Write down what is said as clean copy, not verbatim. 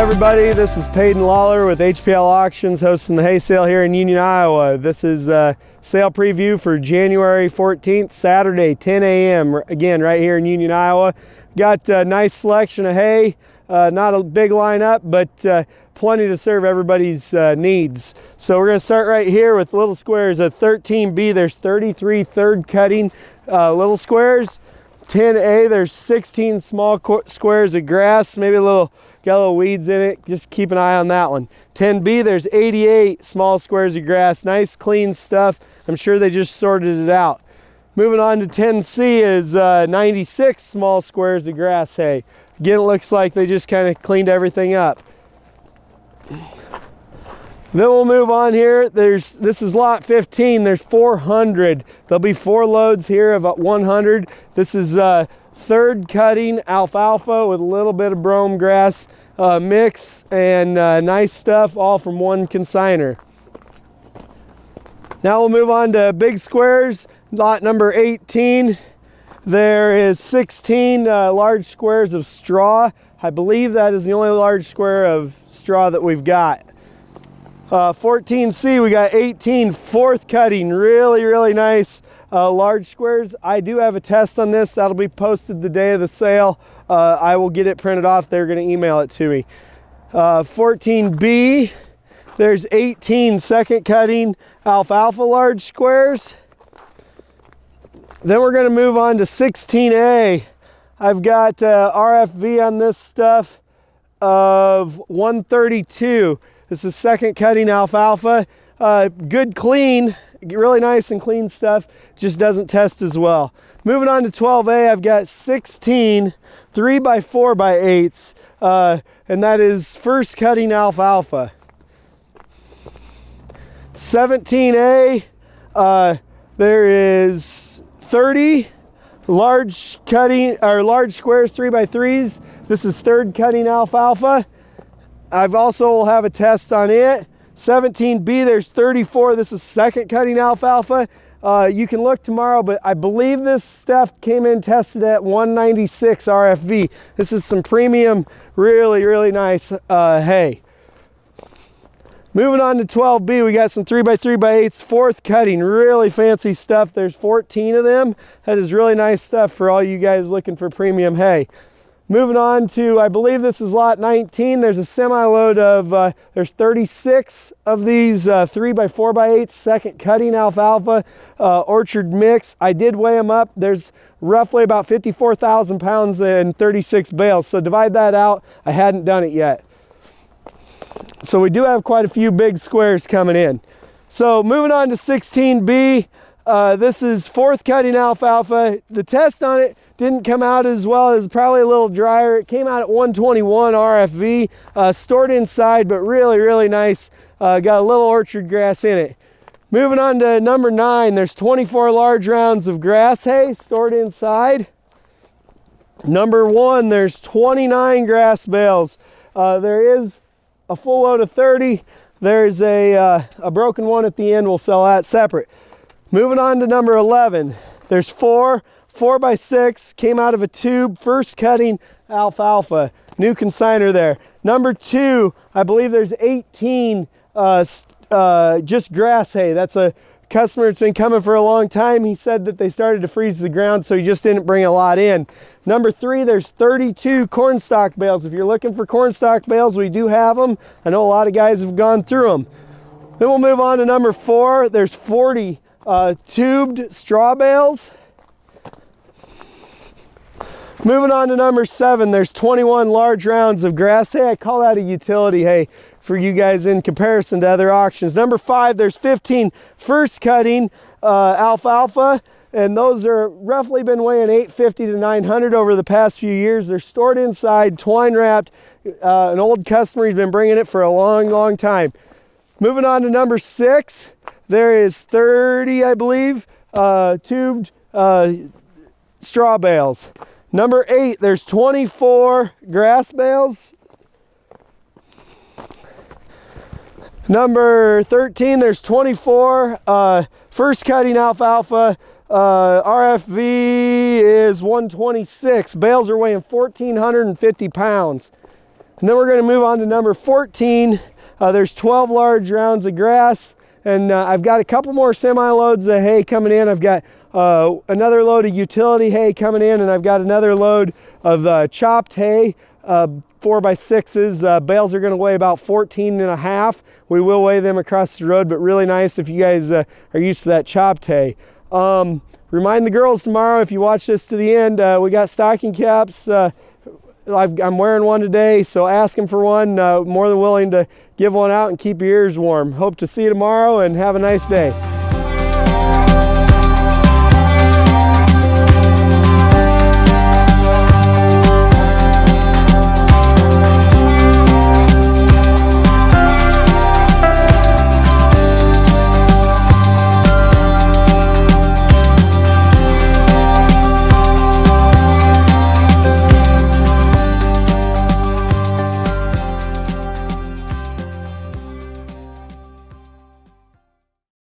everybody, this is Peyton Lawler with HPL Auctions hosting the hay sale here in Union, Iowa. This is a sale preview for January 14th, Saturday, 10 a.m. Again, right here in Union, Iowa. Got a nice selection of hay, not a big lineup, but plenty to serve everybody's needs. So we're going to start right here with little squares at 13B. There's 33 third cutting little squares. 10A, there's 16 small squares of grass, maybe got a little weeds in it. Just keep an eye on that one. 10B, there's 88 small squares of grass. Nice, clean stuff. I'm sure they just sorted it out. Moving on to 10C is 96 small squares of grass hay. Again, it looks like they just kind of cleaned everything up. Then we'll move on here. This is lot 15. There's 400. There'll be 4 loads here of 100. This is third cutting alfalfa with a little bit of brome grass mix and nice stuff, all from one consignor. Now we'll move on to big squares. Lot number 18. There is 16 large squares of straw. I believe that is the only large square of straw that we've got. 14C, we got 18 fourth cutting, really nice large squares. I do have a test on this. That'll be posted the day of the sale. I will get it printed off. They're going to email it to me. 14B, there's 18 second cutting alfalfa large squares. Then we're going to move on to 16A. I've got RFV on this stuff of 132. This is second cutting alfalfa. Good clean, really nice and clean stuff, just doesn't test as well. Moving on to 12A, I've got 16 3x4x8s, and that is first cutting alfalfa. 17A, there is 30 large cutting or large squares 3x3s. This is third cutting alfalfa. I've also have a test on it. 17B, there's 34. This is second cutting alfalfa. You can look tomorrow, but I believe this stuff came in tested at 196 RFV. This is some premium, really nice hay. Moving on to 12B, we got some 3x3x8s, fourth cutting, really fancy stuff. There's 14 of them. That is really nice stuff for all you guys looking for premium hay. Moving on to, I believe this is lot 19. There's a semi-load of, there's 36 of these 3x4x8 second cutting alfalfa orchard mix. I did weigh them up. There's roughly about 54,000 pounds in 36 bales. So divide that out. I hadn't done it yet. So we do have quite a few big squares coming in. So moving on to 16B. This is fourth cutting alfalfa. The test on it didn't come out as well. It was probably a little drier. It came out at 121 RFV, stored inside, but really nice. Got a little orchard grass in it. Moving on to number 9, there's 24 large rounds of grass hay stored inside. Number 1, there's 29 grass bales. There is a full load of 30. There's a broken one at the end. We'll sell that separate. Moving on to number 11, there's 4x6, came out of a tube, first cutting alfalfa, new consignor there. Number 2, I believe there's 18 just grass hay. That's a customer that's been coming for a long time. He said that they started to freeze the ground, so he just didn't bring a lot in. Number 3, there's 32 cornstalk bales. If you're looking for cornstalk bales, we do have them. I know a lot of guys have gone through them. Then we'll move on to number 4. There's 40 tubed straw bales. Moving on to number 7, there's 21 large rounds of grass hay. I call that a utility hay for you guys in comparison to other auctions. Number 5, there's 15 first cutting alfalfa, and those are roughly been weighing 850 to 900 over the past few years. They're stored inside, twine wrapped. An old customer, he's been bringing it for a long time. Moving on to number 6, there is 30, I believe, tubed straw bales. Number 8, there's 24 grass bales. Number 13, there's 24 first cutting alfalfa. RFV is 126. Bales are weighing 1,450 pounds. And then we're going to move on to number 14. There's 12 large rounds of grass, and I've got a couple more semi-loads of hay coming in. I've got another load of utility hay coming in, and I've got another load of chopped hay, 4x6s. Bales are going to weigh about 14 and a half. We will weigh them across the road, but really nice if you guys are used to that chopped hay. Remind the girls tomorrow, if you watch this to the end, we got stocking caps. I'm wearing one today, so ask them for one. More than willing to give one out and keep your ears warm. Hope to see you tomorrow, and have a nice day.